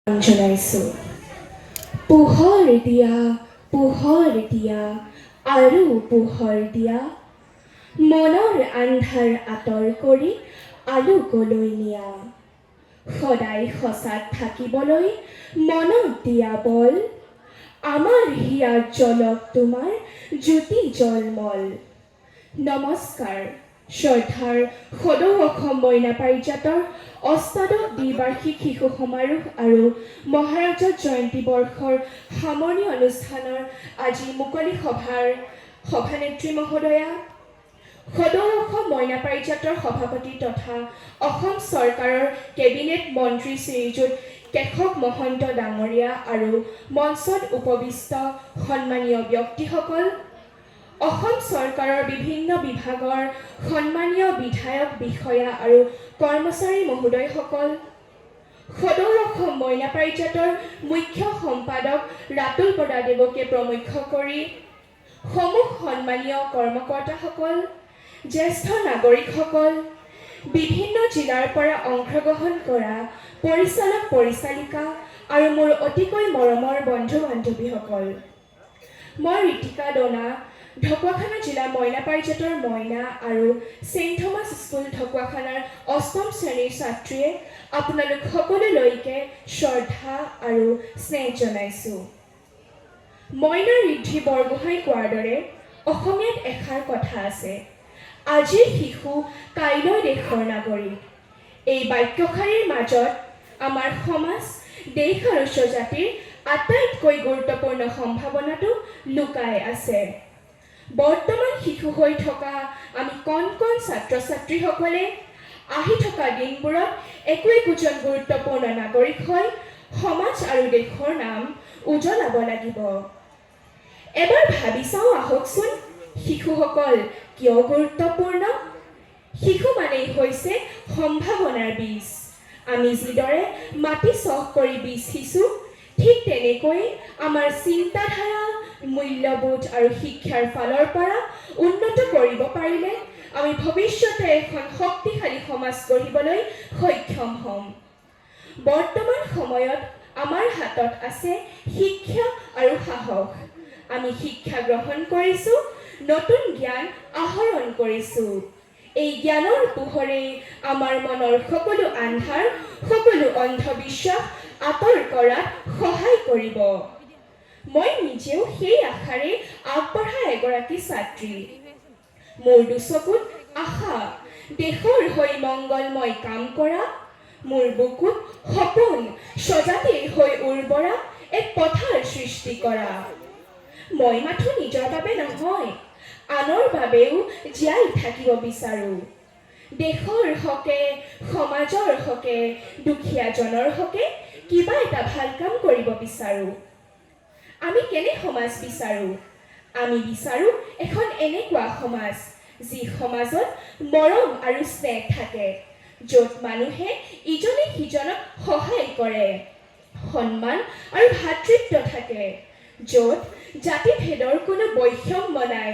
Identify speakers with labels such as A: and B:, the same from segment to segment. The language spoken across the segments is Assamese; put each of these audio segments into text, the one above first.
A: জনাইছোঁ। পোহৰ দিয়া আৰু পোহৰ দিয়া, মনৰ আন্ধাৰ আঁতৰ কৰি আলোকলৈ নিয়া। সদায় সঁচাত থাকিবলৈ মনত দিয়া বল, আমাৰ হিয়াত জ্বলক তোমাৰ জ্যোতি জলমল। নমস্কাৰ। শ্ৰদ্ধাৰ সদৌ অসম মইনা পাৰিজাতৰ অষ্টাদশ দ্বিবাৰ্ষিক শিশু সমাৰোহ আৰু মহাৰাজত জয়ন্তী বৰ্ষৰ সামৰণি অনুষ্ঠানৰ আজি মুকলি সভানেত্ৰী মহোদয়া, সদৌ অসম মইনা পাৰিজাতৰ সভাপতি তথা অসম চৰকাৰৰ কেবিনেট মন্ত্ৰী শ্ৰীযুত কেশৱ মহন্ত ডাঙৰীয়া আৰু মঞ্চত উপবিষ্ট সন্মানীয় ব্যক্তিসকল, অসম চৰকাৰৰ বিভিন্ন বিভাগৰ সন্মানীয় বিধায়ক বিষয়া আৰু কৰ্মচাৰী মহোদয়সকল, সদৌ অসম মইনা পাৰিজাতৰ মুখ্য সম্পাদক ৰাতুল বৰাদেৱকে প্ৰমুখ্য কৰি সমূহ সন্মানীয় কৰ্মকৰ্তাসকল, জ্যেষ্ঠ নাগৰিকসকল, বিভিন্ন জিলাৰ পৰা অংশগ্ৰহণ কৰা পৰিচালক পৰিচালিকা আৰু মোৰ অতিকৈ মৰমৰ বন্ধু বান্ধৱীসকল, মই ঋতিকা ডোনা, ঢকুৱাখানা জিলা মইনা পাৰিজাতৰ মইনা আৰু ছেইণ্ট থমাছ স্কুল ঢকুৱাখানাৰ অষ্টম শ্ৰেণীৰ ছাত্ৰীয়ে আপোনালোক সকলোলৈকে শ্ৰদ্ধা আৰু স্নেহ জনাইছোঁ। মইনা ঋদ্ধি বৰগোহাঁই কোৱাৰ দৰে অসমীয়াত এষাৰ কথা আছে, আজিৰ শিশু কাইলৈ দেশৰ নাগৰিক। এই বাক্যশাৰীৰ মাজত আমাৰ সমাজ, দেশ আৰু স্বজাতিৰ আটাইতকৈ গুৰুত্বপূৰ্ণ সম্ভাৱনাটো লুকাই আছে। বৰ্তমান শিশু হৈ থকা আমি কণ কণ ছাত্ৰ ছাত্ৰীসকলে আহি থকা দিনবোৰত একোজন গুৰুত্বপূৰ্ণ নাগৰিক হৈ সমাজ আৰু দেশৰ নাম উজ্বলাব লাগিব। এবাৰ ভাবি চাওঁ আহকচোন, শিশুসকল কিয় গুৰুত্বপূৰ্ণ? শিশু মানেই হৈছে সম্ভাৱনাৰ বীজ। আমি যিদৰে মাটি চহ কৰি বীজ সিঁচো, ঠিক তেনেকৈ আমাৰ চিন্তাধাৰা, মূল্যবোধ আৰু শিক্ষাৰ ফালৰ পৰা উন্নত কৰিব পাৰিলে আমি ভৱিষ্যতে এখন শক্তিশালী সমাজ গঢ়িবলৈ সক্ষম হ'ম। বৰ্তমান সময়ত আমাৰ হাতত আছে শিক্ষা আৰু সাহস। আমি শিক্ষা গ্ৰহণ কৰিছোঁ, নতুন জ্ঞান আহৰণ কৰিছোঁ। এই জ্ঞানৰ পোহৰে আমাৰ মনৰ সকলো আন্ধাৰ, সকলো অন্ধবিশ্বাস আঁতৰ কৰাত সহায় কৰিব। মই নিজেও সেই আশাৰে আগবঢ়া এগৰাকী ছাত্ৰী। মোৰ দুচকুত আশা, দেশৰ হৈ মংগলময় কাম কৰা, মোৰ বুকুত সপোন, স্বজাতিৰ হৈ উৰ্বৰা এক পথাৰ সৃষ্টি কৰা। মই মাথো নিজৰ বাবে নহয়, আনৰ বাবেও জীয়াই থাকিব বিচাৰোঁ। দেশৰ হকে, সমাজৰ হকে, দুখীয়াজনৰ হকে কিবা এটা ভাল কাম কৰিব বিচাৰোঁ। আমি কেনে সমাজ বিচাৰোঁ? আমি বিচাৰোঁ এখন এনেকুৱা সমাজ, যি সমাজত মৰম আৰু স্নেহ থাকে, য'ত মানুহে ইজনে সিজনক সহায় কৰে, সন্মান আৰু ভাতৃত্ব থাকে, য'ত জাতিভেদৰ কোনো বৈষম্য নাই,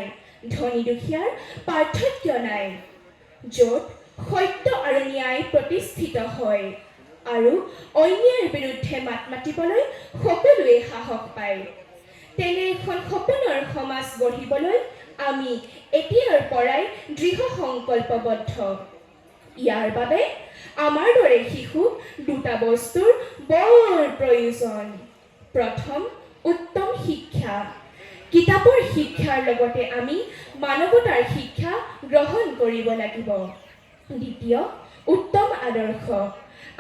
A: ধনী দুখীয়াৰ পাৰ্থক্য নাই, য'ত সত্য আৰু ন্যায় প্ৰতিষ্ঠিত হয় আৰু অন্যায়ৰ বিৰুদ্ধে মাত মাতিবলৈ সকলোৱে সাহস পায়। তেনে এখন সপোনৰ সমাজ গঢ়িবলৈ আমি এতিয়াৰ পৰাই দৃঢ় সংকল্পবদ্ধ। ইয়াৰ বাবে আমাৰ দৰে শিশুক দুটা বস্তুৰ বৰ প্ৰয়োজন। প্ৰথম, উত্তম শিক্ষা। কিতাপৰ শিক্ষাৰ লগতে আমি মানৱতাৰ শিক্ষা গ্ৰহণ কৰিব লাগিব। দ্বিতীয়, উত্তম আদৰ্শ।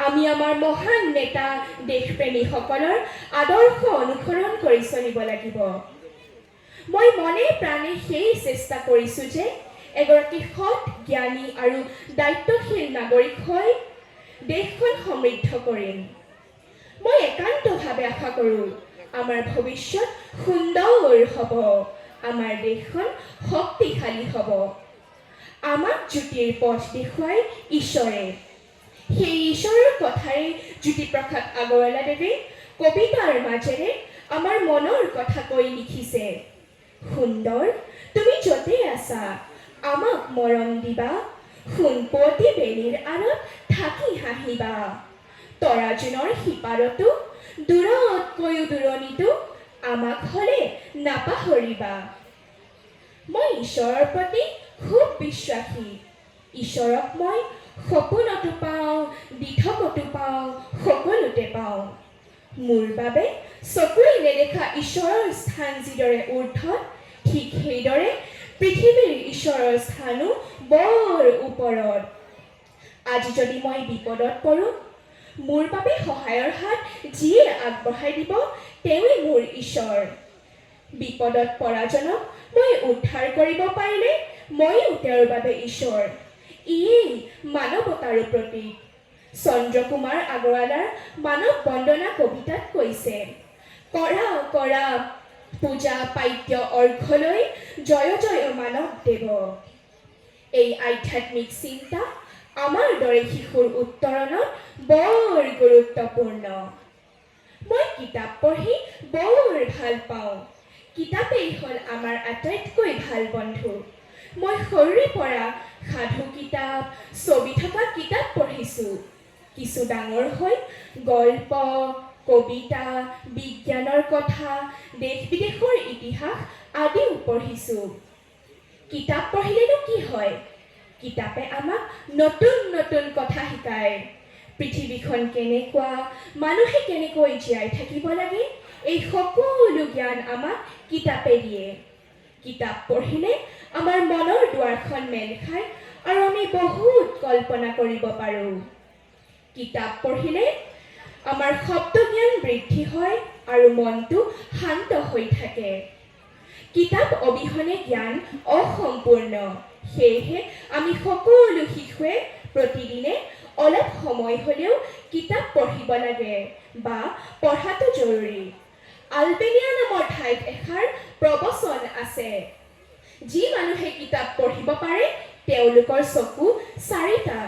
A: আমি আমাৰ মহান নেতা, দেশপ্ৰেমীসকলৰ আদৰ্শ অনুসৰণ কৰি চলিব লাগিব। মই মনে প্ৰাণে সেই চেষ্টা কৰিছোঁ যে এগৰাকী সৎ, জ্ঞানী আৰু দায়িত্বশীল নাগৰিক হৈ দেশখন সমৃদ্ধ কৰিম। মই একান্তভাৱে আশা কৰোঁ আমাৰ ভৱিষ্যত সুন্দৰ হ'ব, আমাৰ দেশখন শক্তিশালী হ'ব। আমাক জ্যোতিৰ পথ দেখুৱাই ঈশ্বৰে। সেই ঈশ্বৰৰ কথাৰে জ্যোতিপ্ৰসাদ আগৰৱালাদেৱে কবিতাৰ মাজেৰে আমাৰ মনৰ কথা কৈ লিখিছে, সুন্দৰ তুমি য'তে আছা, আমাক মৰম দিবা, সোণপোৱতী বেলিৰ আঁৰত থাকি হাঁহিবা, তৰাজোনৰ সিপাৰতো দূৰতকৈও দূৰণিতো আমাক হ'লে নাপাহৰিবা। মই ঈশ্বৰৰ প্ৰতি খুব বিশ্বাসী। ঈশ্বৰক মই সপোনতো পাওঁ, দিঠকতো পাওঁ, সকলোতে পাওঁ। মোৰ বাবে চকুৰে নেদেখা ঈশ্বৰৰ স্থান যিদৰে ঊৰ্ধত, ঠিক সেইদৰে পৃথিৱীৰ ঈশ্বৰৰ স্থানো বৰ ওপৰত। আজি যদি মই বিপদত পৰোঁ, মোৰ বাবে সহায়ৰ হাত যিয়ে আগবঢ়াই দিব তেওঁৱেই মোৰ ঈশ্বৰ। বিপদত পৰাজনক মই উদ্ধাৰ কৰিব পাৰিলে ময়ো তেওঁৰ বাবে ঈশ্বৰ। ইয়েই মানৱতাৰো প্ৰতীক। চন্দ্ৰকুমাৰ আগৰৱালাৰ মানৱ বন্দনা কবিতাত কৈছে, কৰা কৰা পূজা পাদ্য অৰ্ঘ্যলৈ জয় জয় মানৱ দেৱ। এই আধ্যাত্মিক চিন্তা আমাৰ দৰে শিশুৰ উত্তৰণত বৰ গুৰুত্বপূৰ্ণ। মই কিতাপ পঢ়ি বৰ ভাল পাওঁ। কিতাপেই হ'ল আমাৰ আটাইতকৈ ভাল বন্ধু। মই সৰুৰে পৰা সাধু কিতাপ, ছবি থকা কিতাপ পঢ়িছোঁ। কিছু ডাঙৰ হৈ গল্প, কবিতা, বিজ্ঞানৰ কথা, দেশ বিদেশৰ ইতিহাস আদিও পঢ়িছোঁ। কিতাপ পঢ়িলেনো কি হয়? কিতাপে আমাক নতুন নতুন কথা শিকায়। পৃথিৱীখন কেনেকুৱা, মানুহে কেনেকৈ জীয়াই থাকিব লাগে, এই সকলো জ্ঞান আমাক কিতাপে দিয়ে। কিতাপ পঢ়িলে আমাৰ মনৰ দুৱাৰখন মেল খায় আৰু আমি বহুত কল্পনা কৰিব পাৰোঁ। কিতাপ পঢ়িলে আমাৰ শব্দ জ্ঞান বৃদ্ধি হয় আৰু মনটো শান্ত হৈ থাকে। কিতাপ অবিহনে জ্ঞান অসম্পূৰ্ণ। সেয়েহে আমি সকলো শিশুৱে প্ৰতিদিনে অলপ সময় হ'লেও কিতাপ পঢ়িব লাগে বা পঢ়াটো জৰুৰী। আলবেনিয়া নামৰ ঠাইত এষাৰ প্ৰবচন আছে, যি মানুহে কিতাপ পঢ়িব পাৰে তেওঁলোকৰ চকু চাৰিটা।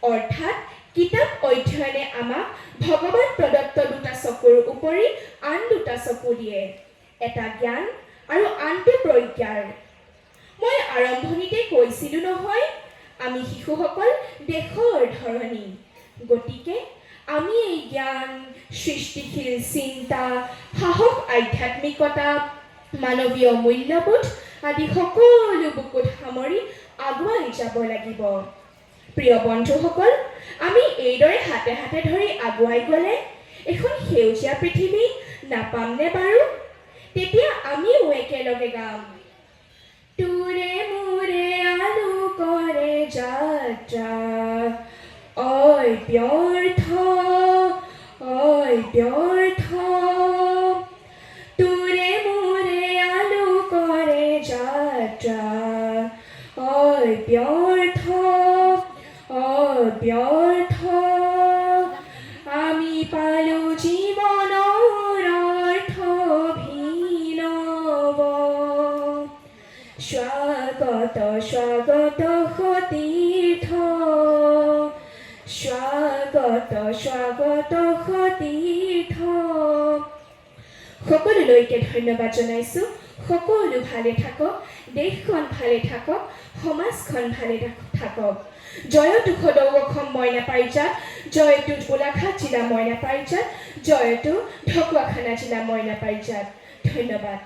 A: অৰ্থাৎ কিতাপ অধ্যয়নে আমাক ভগৱান প্ৰদত্ত দুটা চকুৰ উপৰি আন দুটা চকু দিয়ে, এটা জ্ঞান আৰু আনটো প্ৰজ্ঞাৰ। মই আৰম্ভণিতে কৈছিলোঁ নহয়, আমি শিশুসকল দেশৰ ধৰণী। গতিকে আমি এই জ্ঞান, সৃষ্টিশীল চিন্তা, সাহস, আধ্যাত্মিকতা, মানৱীয় মূল্যবোধ আদি সকলো বুকুত সামৰি আগুৱাই যাব লাগিব। প্ৰিয় বন্ধুসকল, আমি এইদৰে হাতে হাতে ধৰি আগুৱাই গ'লে এখন সেউজীয়া পৃথিৱী নাপামনে বাৰু? তেতিয়া আমিও একেলগে গাম, তোৰে মোৰে আলোকৰে যাত্ৰা, অই ব্যৰ্থ, অই ব্যৰ্থ। তোৰে মোৰে আলোকৰে যাত্ৰা, অই ব্যৰ্থ, অই ব্যৰ্থ। আমি পালোঁ জীৱনৰ অৰ্থভিনৱ। স্বাগত স্বাগত সতীৰ্থ, স্বাগত স্বাগত সতীৰ্থ। সকলোলৈকে ধন্যবাদ জনাইছোঁ। সকলো ভালে থাকক, দেশখন ভালে থাকক, সমাজখন ভালে থাকক। জয়তু সদৌ অসম মইনা পাৰিজাত, জয়তু গোলাঘাট জিলা মইনা পাৰিজাত, জয়তু ঢকুৱাখানা জিলা মইনা পাৰিজাত। ধন্যবাদ।